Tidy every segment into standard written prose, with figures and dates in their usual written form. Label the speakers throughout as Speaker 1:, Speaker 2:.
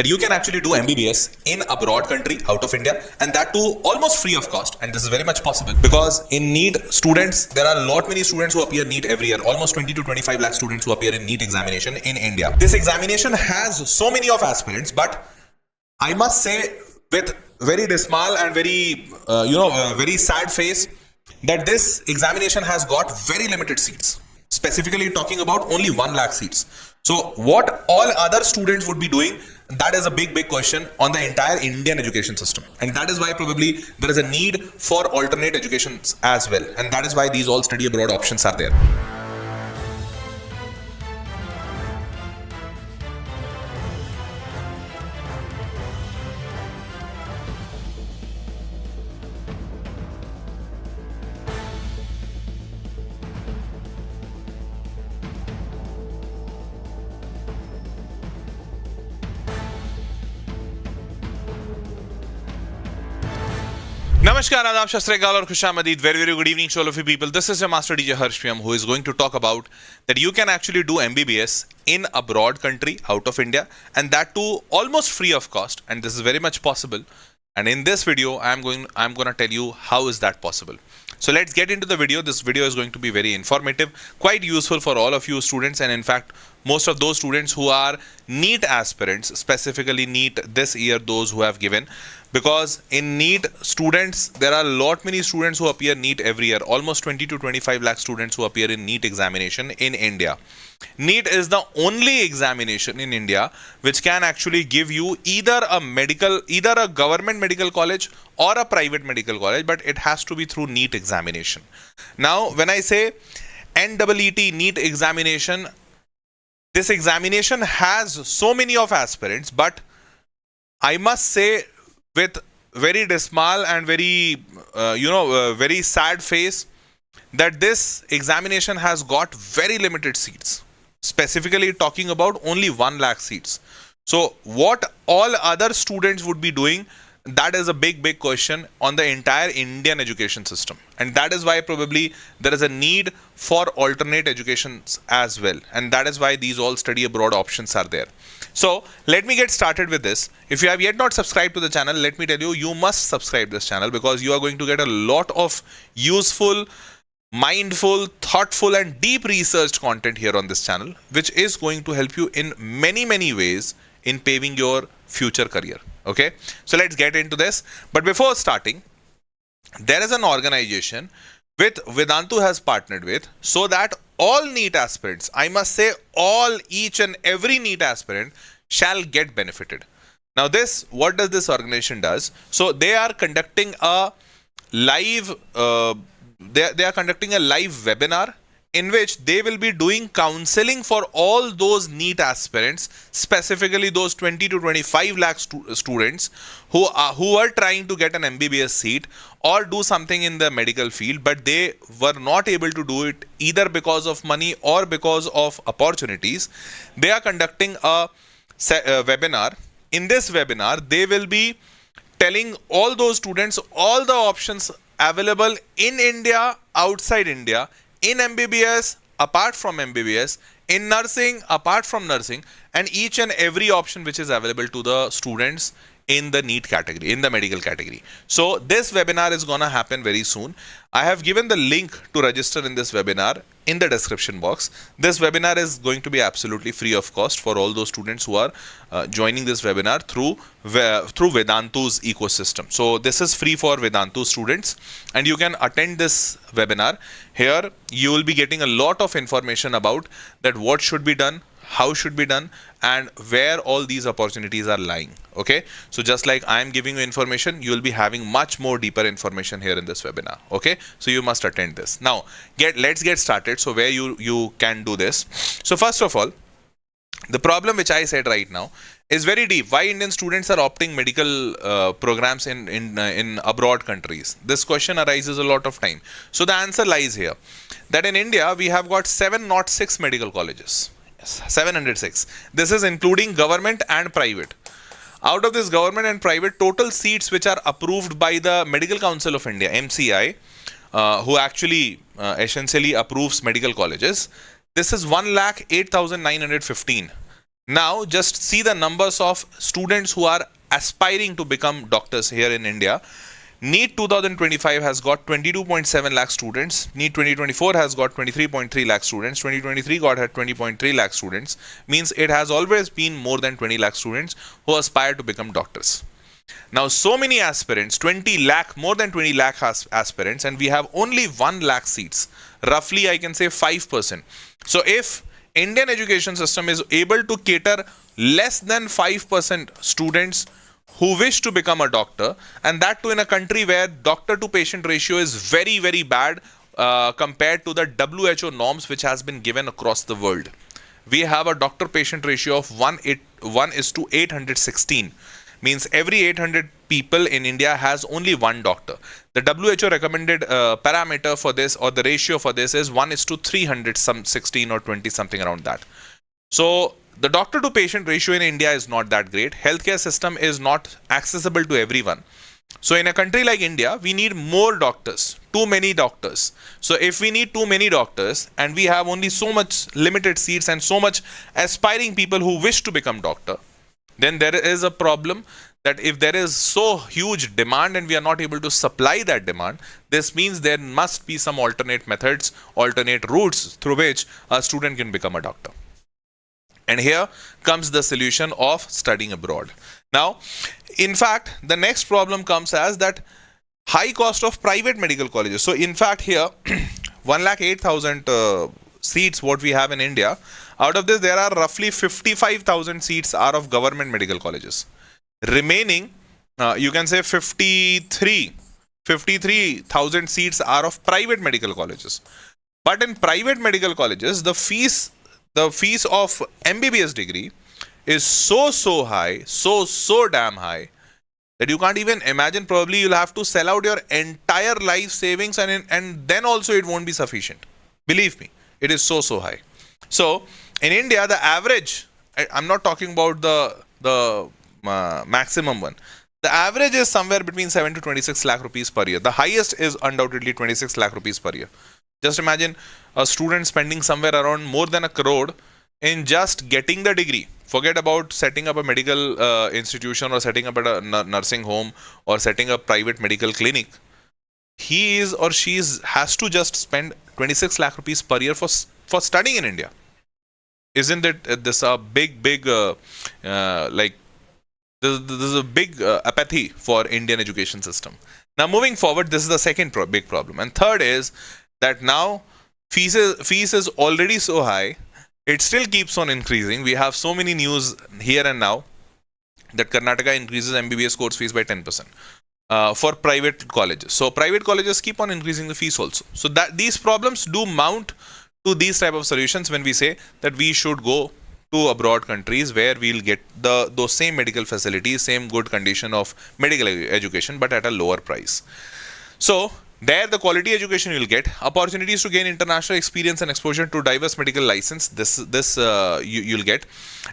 Speaker 1: that you can actually do MBBS in a broad country out of India, and that too almost free of cost. And this is very much possible because in NEET students, there are a lot many students who appear NEET every year, almost 20 to 25 lakh students who appear in NEET examination in India. This examination has so many of aspirants, but I must say with very dismal and very sad face that this examination has got very limited seats. Specifically talking about only 1 lakh seats. So what all other students would be doing, that is a big question on the entire Indian education system. And that is why probably there is a need for alternate educations as well. And that is why these all study abroad options are there. Namaskar, Adab, Shastrekal और Khushamdeed. Very good evening to all of you people. This is your master DJ Harsh PM, who is going to talk about that you can actually do MBBS in a broad country out of India, and that too almost free of cost. And this is very much possible. And in this video, I'm going to tell you how is that possible. So let's get into the video. This video is going to be very informative, quite useful for all of you students, and in fact, most of those students who are NEET aspirants, specifically NEET this year, those who have given, because in NEET students, there are a lot many students who appear NEET every year, almost 20 to 25 lakh students who appear in NEET examination in India. NEET is the only examination in India which can actually give you either a government medical college or a private medical college, but it has to be through NEET examination. Now, when I say NEET NEET examination, this examination has so many of aspirants, but I must say with very dismal and very sad face that this examination has got very limited seats. Specifically talking about only 1 lakh seats. So what all other students would be doing, that is a big question on the entire Indian education system. And that is why probably there is a need for alternate educations as well. And that is why these all study abroad options are there. So let me get started with this. If you have yet not subscribed to the channel, let me tell you, you must subscribe this channel because you are going to get a lot of useful, mindful, thoughtful and deep researched content here on this channel, which is going to help you in many ways in paving your future career. Okay, so let's get into this. But before starting, there is an organization with Vedantu has partnered with, so that all NEET aspirants, I must say each and every NEET aspirant shall get benefited. Now this, what does this organization does? So they are conducting a live they are conducting a live webinar in which they will be doing counseling for all those NEET aspirants, specifically those 20 to 25 lakh students who are trying to get an MBBS seat or do something in the medical field, but they were not able to do it either because of money or because of opportunities. They are conducting a webinar. In this webinar, they will be telling all those students all the options available in India, outside India, in MBBS, apart from MBBS, in nursing, apart from nursing, and each and every option which is available to the students in the NEET category, in the medical category. So this webinar is gonna happen very soon. I have given the link to register in this webinar in the description box. This webinar is going to be absolutely free of cost for all those students who are joining this webinar through Vedantu's ecosystem. So this is free for Vedantu students and you can attend this webinar. Here you will be getting a lot of information about that what should be done, how should be done, and where all these opportunities are lying. Okay, so just like I am giving you information, you will be having much more deeper information here in this webinar. Okay, so you must attend this. Now let's get started. So where you can do this. So first of all, the problem which I said right now is very deep. Why Indian students are opting medical programs in abroad countries? This question arises a lot of time. So the answer lies here, that in India we have got 706 medical colleges. 706. This is including government and private. Out of this government and private, total seats which are approved by the Medical Council of India, MCI, who actually essentially approves medical colleges, this is 1,08,915. Now just see the numbers of students who are aspiring to become doctors here in India. NEET 2025 has got 22.7 lakh students. NEET 2024 has got 23.3 lakh students. 2023 got had 20.3 lakh students. Means it has always been more than 20 lakh students who aspire to become doctors. Now so many aspirants, 20 lakh, more than 20 lakh aspirants, and we have only 1 lakh seats. Roughly I can say 5%. So if Indian education system is able to cater less than 5% students who wish to become a doctor, and that too in a country where doctor to patient ratio is very, very bad compared to the WHO norms which has been given across the world. We have a doctor patient ratio of 1 is to 816. Means every 800 people in India has only one doctor. The WHO recommended parameter for this, or the ratio for this, is 1 is to 316 or 20, something around that. So the doctor to patient ratio in India is not that great. Healthcare system is not accessible to everyone. So in a country like India, we need more doctors, too many doctors. So if we need too many doctors and we have only so much limited seats and so much aspiring people who wish to become doctor, then there is a problem that if there is so huge demand and we are not able to supply that demand, this means there must be some alternate methods, alternate routes through which a student can become a doctor. And here comes the solution of studying abroad. Now, in fact, the next problem comes as that high cost of private medical colleges. So in fact here 1,08,000 seats what we have in India, out of this there are roughly 55,000 seats are of government medical colleges. Remaining you can say 53,000 seats are of private medical colleges. But in private medical colleges, the fees of MBBS degree is so high, so damn high, that you can't even imagine. Probably you'll have to sell out your entire life savings, and then also it won't be sufficient. Believe me, it is so high. So in India, the average, I'm not talking about the maximum one, the average is somewhere between 7 to 26 lakh rupees per year. The highest is undoubtedly 26 lakh rupees per year. Just imagine a student spending somewhere around more than 1 crore in just getting the degree. Forget about setting up a medical institution or setting up a nursing home or setting up private medical clinic. He is or she has to just spend 26 lakh rupees per year for studying in India. Isn't it this a big like there's a big apathy for Indian education system. Now moving forward, this is the second big problem. And third is that now fees is already so high, it still keeps on increasing. We have so many news here and now that Karnataka increases MBBS course fees by 10% for private colleges. So private colleges keep on increasing the fees also. So that these problems do mount to these type of solutions when we say that we should go to abroad countries where we'll get those same medical facilities, same good condition of medical education, but at a lower price. So there the quality education you'll get, opportunities to gain international experience and exposure to diverse medical license, you'll get,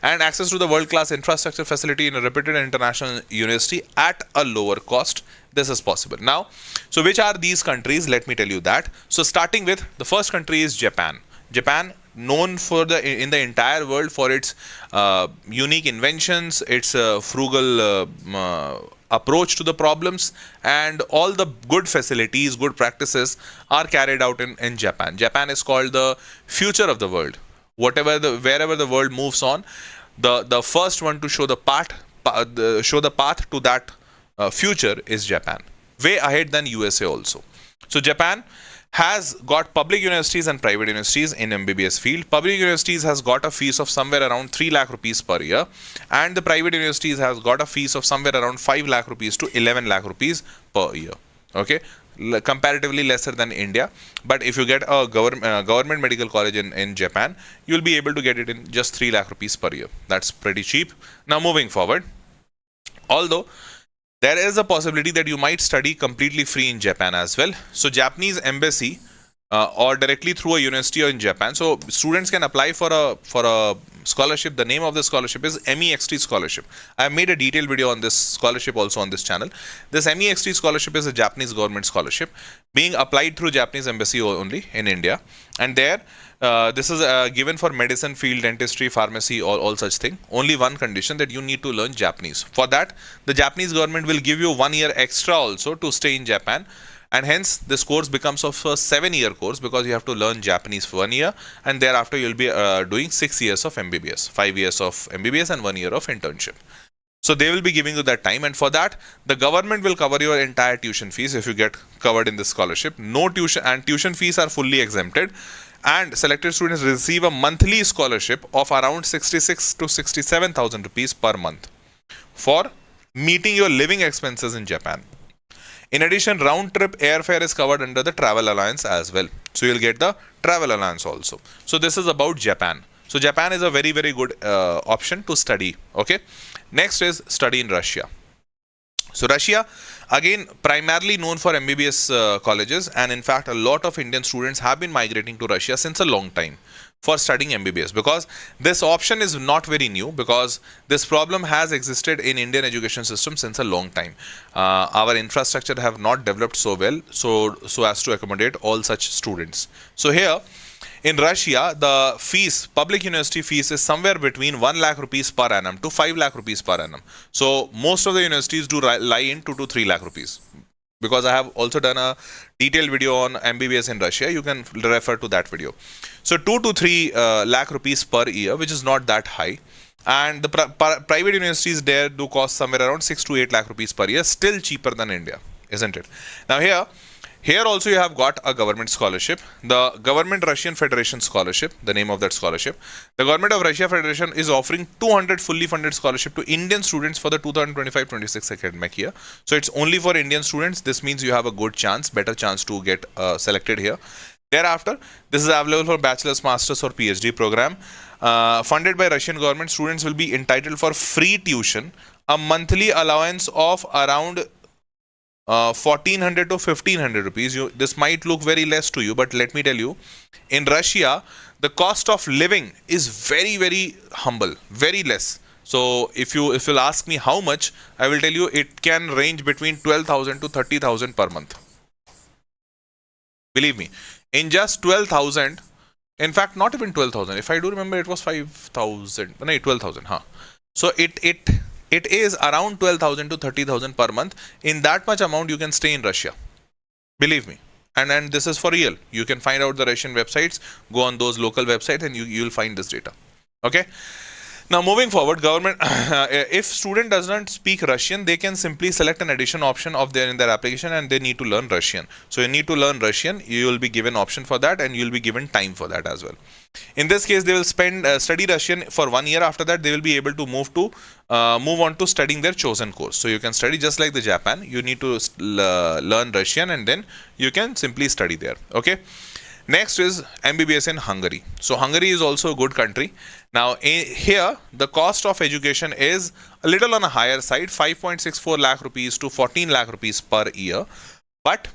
Speaker 1: and access to the world-class infrastructure facility in a reputed international university at a lower cost. This is possible. Now, so which are these countries? Let me tell you that. So starting with the first country is Japan. Japan, known for in the entire world for its unique inventions, its frugal approach to the problems, and all the good facilities, good practices are carried out in Japan. Japan is called the future of the world. Wherever the world moves on, the first one to show the path to that future is Japan. Way ahead than USA also. So Japan has got public universities and private universities in MBBS field. Public universities has got a fees of somewhere around 3 lakh rupees per year, and the private universities has got a fees of somewhere around 5 lakh rupees to 11 lakh rupees per year. Okay, comparatively lesser than India. But if you get a government medical college in Japan, you'll be able to get it in just 3 lakh rupees per year. That's pretty cheap. Now moving forward, although there is a possibility that you might study completely free in Japan as well. So Japanese embassy or directly through a university or in Japan. So students can apply for a scholarship. The name of the scholarship is MEXT scholarship. I have made a detailed video on this scholarship also on this channel. This MEXT scholarship is a Japanese government scholarship being applied through Japanese embassy only in India, and there this is given for medicine field, dentistry, pharmacy, all such thing. Only one condition, that you need to learn Japanese. For that, the Japanese government will give you 1 year extra also to stay in Japan, and hence this course becomes of a 7-year course, because you have to learn Japanese for 1 year, and thereafter you'll be doing 6 years of MBBS, 5 years of MBBS and 1 year of internship. So they will be giving you that time, and for that the government will cover your entire tuition fees if you get covered in this scholarship. No tuition, and tuition fees are fully exempted, and selected students receive a monthly scholarship of around 66 to 67,000 rupees per month for meeting your living expenses in Japan. In addition, round trip airfare is covered under the travel allowance as well. So you'll get the travel allowance also. So this is about Japan. So Japan is a very, very good option to study. Okay. Next is study in Russia. So Russia, again, primarily known for MBBS colleges, and in fact a lot of Indian students have been migrating to Russia since a long time for studying MBBS, because this option is not very new, because this problem has existed in Indian education system since a long time. Our infrastructure have not developed so well so as to accommodate all such students. So here in Russia, the fees, public university fees, is somewhere between 1 lakh rupees per annum to 5 lakh rupees per annum. So most of the universities do lie in 2 to 3 lakh rupees. Because I have also done a detailed video on MBBS in Russia, you can refer to that video. So 2 to 3 lakh rupees per year, which is not that high. And the private universities there do cost somewhere around 6 to 8 lakh rupees per year, still cheaper than India, isn't it? Now here also you have got a government scholarship, the Government Russian Federation Scholarship, the name of that scholarship. The Government of Russia Federation is offering 200 fully funded scholarship to Indian students for the 2025-26 academic year. So it's only for Indian students. This means you have a good chance, better chance to get selected here. Thereafter, this is available for bachelor's, master's or PhD program. Funded by Russian government, students will be entitled for free tuition, a monthly allowance of around 1400 to 1500 rupees. This might look very less to you, but let me tell you, in Russia the cost of living is very, very humble, very less. So if you'll ask me how much, I will tell you it can range between 12,000 to 30,000 per month. Believe me, in just 12,000, in fact not even 12,000, if I do remember it was 5,000, no, 12,000. So it is around 12,000 to 30,000 per month. In that much amount you can stay in Russia, believe me. And this is for real. You can find out the Russian websites, go on those local websites, and you'll find this data. Okay. Now moving forward, government, if student does not speak Russian, they can simply select an addition option in their application, and they need to learn Russian. So you need to learn Russian, you will be given option for that, and you will be given time for that as well. In this case, they will study Russian for 1 year. After that, they will be able to move on to studying their chosen course. So you can study just like the Japan. You need to learn Russian, and then you can simply study there. Okay. Next is MBBS in Hungary. So Hungary is also a good country. Now here the cost of education is a little on a higher side, 5.64 lakh rupees to 14 lakh rupees per year. But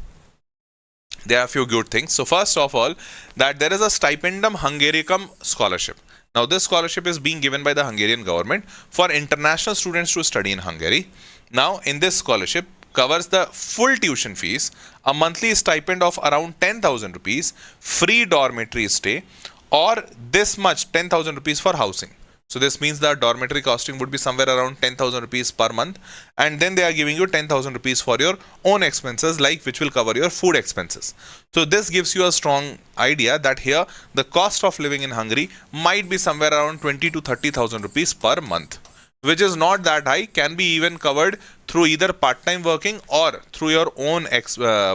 Speaker 1: there are a few good things. So first of all, that there is a Stipendum Hungaricum scholarship. Now this scholarship is being given by the Hungarian government for international students to study in Hungary. Now in this scholarship covers the full tuition fees, a monthly stipend of around 10,000 rupees, free dormitory stay, or this much 10,000 rupees for housing. So this means that dormitory costing would be somewhere around 10,000 rupees per month, and then they are giving you 10,000 rupees for your own expenses, like which will cover your food expenses. So this gives you a strong idea that here the cost of living in Hungary might be somewhere around 20 to 30,000 rupees per month, which is not that high, can be even covered through either part-time working or through your own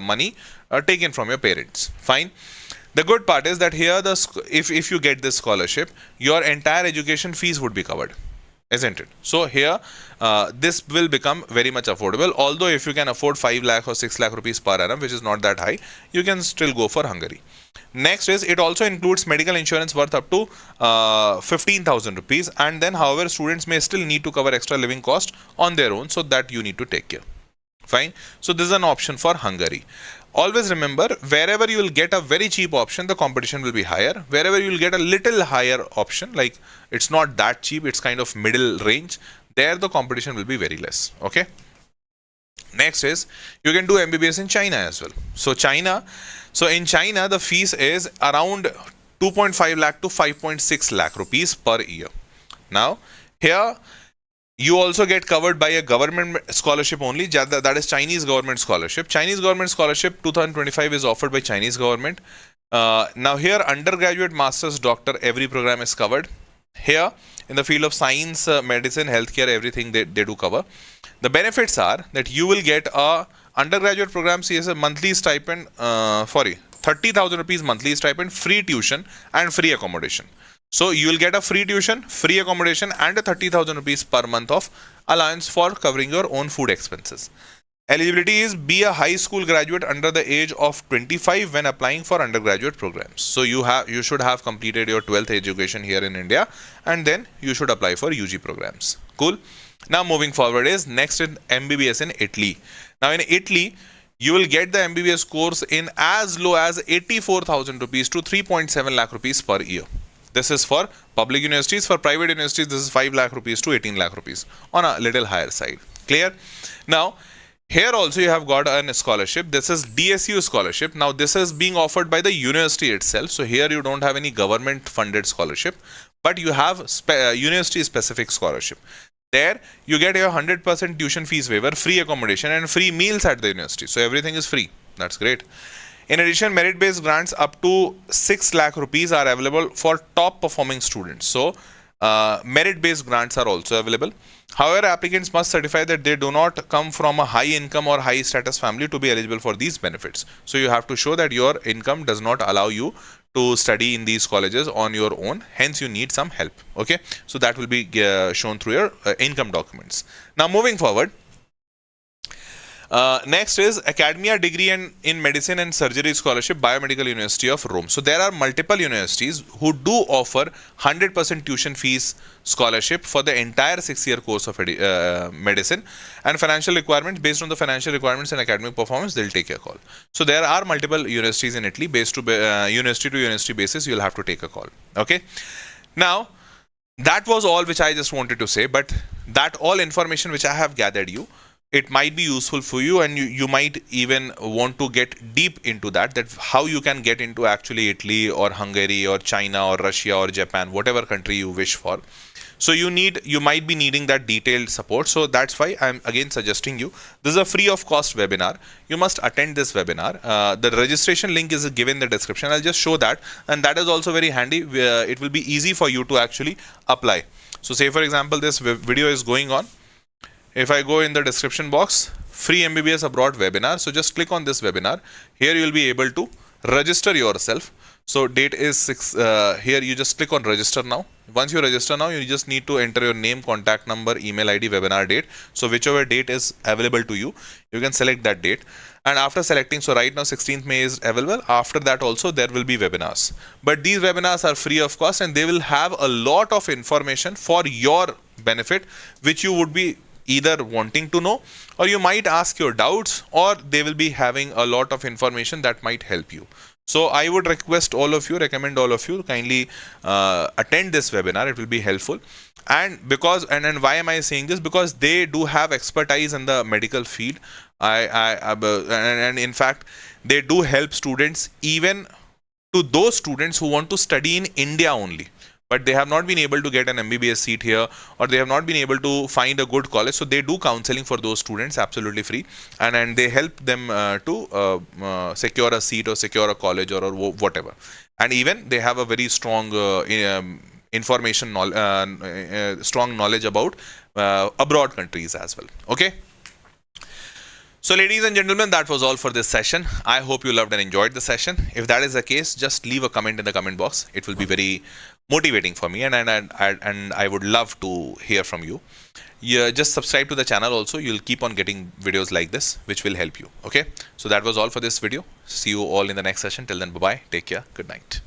Speaker 1: money taken from your parents. Fine. The good part is that here, if you get this scholarship, your entire education fees would be covered, isn't it? So here, this will become very much affordable. Although if you can afford 5 lakh or 6 lakh rupees per annum, which is not that high, you can still go for Hungary. Next is, it also includes medical insurance worth up to 15,000 rupees. And then, however, students may still need to cover extra living cost on their own, so that you need to take care. Fine. So this is an option for Hungary. Always remember, wherever you will get a very cheap option, the competition will be higher. Wherever you will get a little higher option, like it's not that cheap, it's kind of middle range, there the competition will be very less. Okay. Next is, you can do MBBS in China as well. So in China, the fees is around 2.5 lakh to 5.6 lakh rupees per year. Now, here, you also get covered by a government scholarship only, that is Chinese government scholarship. Chinese government scholarship 2025 is offered by Chinese government. Now here, undergraduate, master's, doctor, every program is covered. Here, in the field of science, medicine, healthcare, everything they do cover. The benefits are that you will get a undergraduate program CS monthly stipend, 30,000 rupees monthly stipend, free tuition and free accommodation. So you will get a free tuition, free accommodation and a 30,000 rupees per month of allowance for covering your own food expenses. Eligibility is be a high school graduate under the age of 25 when applying for undergraduate programs. So you should have completed your 12th education here in India, and then you should apply for UG programs. Cool. Now moving forward is next in MBBS in Italy. Now in Italy, you will get the MBBS course in as low as 84,000 rupees to 3.7 lakh rupees per year. This is for public universities. For private universities, this is 5 lakh rupees to 18 lakh rupees on a little higher side. Clear? Now, here also you have got a scholarship. This is DSU scholarship. Now, this is being offered by the university itself. So, here you don't have any government funded scholarship, but you have university specific scholarship. There, you get your 100% tuition fees waiver, free accommodation and free meals at the university. So, everything is free. That's great. In addition, merit-based grants up to 6 lakh rupees are available for top performing students. So, merit-based grants are also available. However, applicants must certify that they do not come from a high income or high status family to be eligible for these benefits. So, you have to show that your income does not allow you to study in these colleges on your own. Hence, you need some help. Okay. So, that will be shown through your income documents. Now, moving forward. Next is Academia Degree in Medicine and Surgery Scholarship, Biomedical University of Rome. So there are multiple universities who do offer 100% tuition fees scholarship for the entire 6-year course of medicine, and financial requirements, based on the financial requirements and academic performance, they'll take a call. So there are multiple universities in Italy, based to university to university basis, you'll have to take a call. Okay. Now, that was all which I just wanted to say, but that all information which I have gathered you, it might be useful for you, and you might even want to get deep into that how you can get into actually Italy or Hungary or China or Russia or Japan, whatever country you wish for. So you might be needing that detailed support. So that's why I'm again suggesting you, this is a free of cost webinar. You must attend this webinar. The registration link is given in the description. I'll just show that, and that is also very handy. It will be easy for you to actually apply. So say for example, this video is going on. If I go in the description box, free MBBS abroad webinar. So just click on this webinar. Here you will be able to register yourself. So date is 6. Here you just click on register now. Once you register now, you just need to enter your name, contact number, email ID, webinar date. So whichever date is available to you, you can select that date. And after selecting, so right now 16th May is available. After that also there will be webinars. But these webinars are free of cost, and they will have a lot of information for your benefit, which you would be either wanting to know, or you might ask your doubts, or they will be having a lot of information that might help you. So I would recommend all of you kindly attend this webinar. It will be helpful. And why am I saying this? Because they do have expertise in the medical field. And in fact, they do help students, even to those students who want to study in India only, but they have not been able to get an MBBS seat here, or they have not been able to find a good college. So they do counseling for those students absolutely free, and they help them to secure a seat or secure a college or whatever. And even they have a very strong strong knowledge about abroad countries as well. Okay. So ladies and gentlemen, that was all for this session. I hope you loved and enjoyed the session. If that is the case, just leave a comment in the comment box. It will be very motivating for me, and I would love to hear from you. Just subscribe to the channel also. You'll keep on getting videos like this, which will help you. Okay. So that was all for this video. See you all in the next session. Till then, bye-bye. Take care. Good night.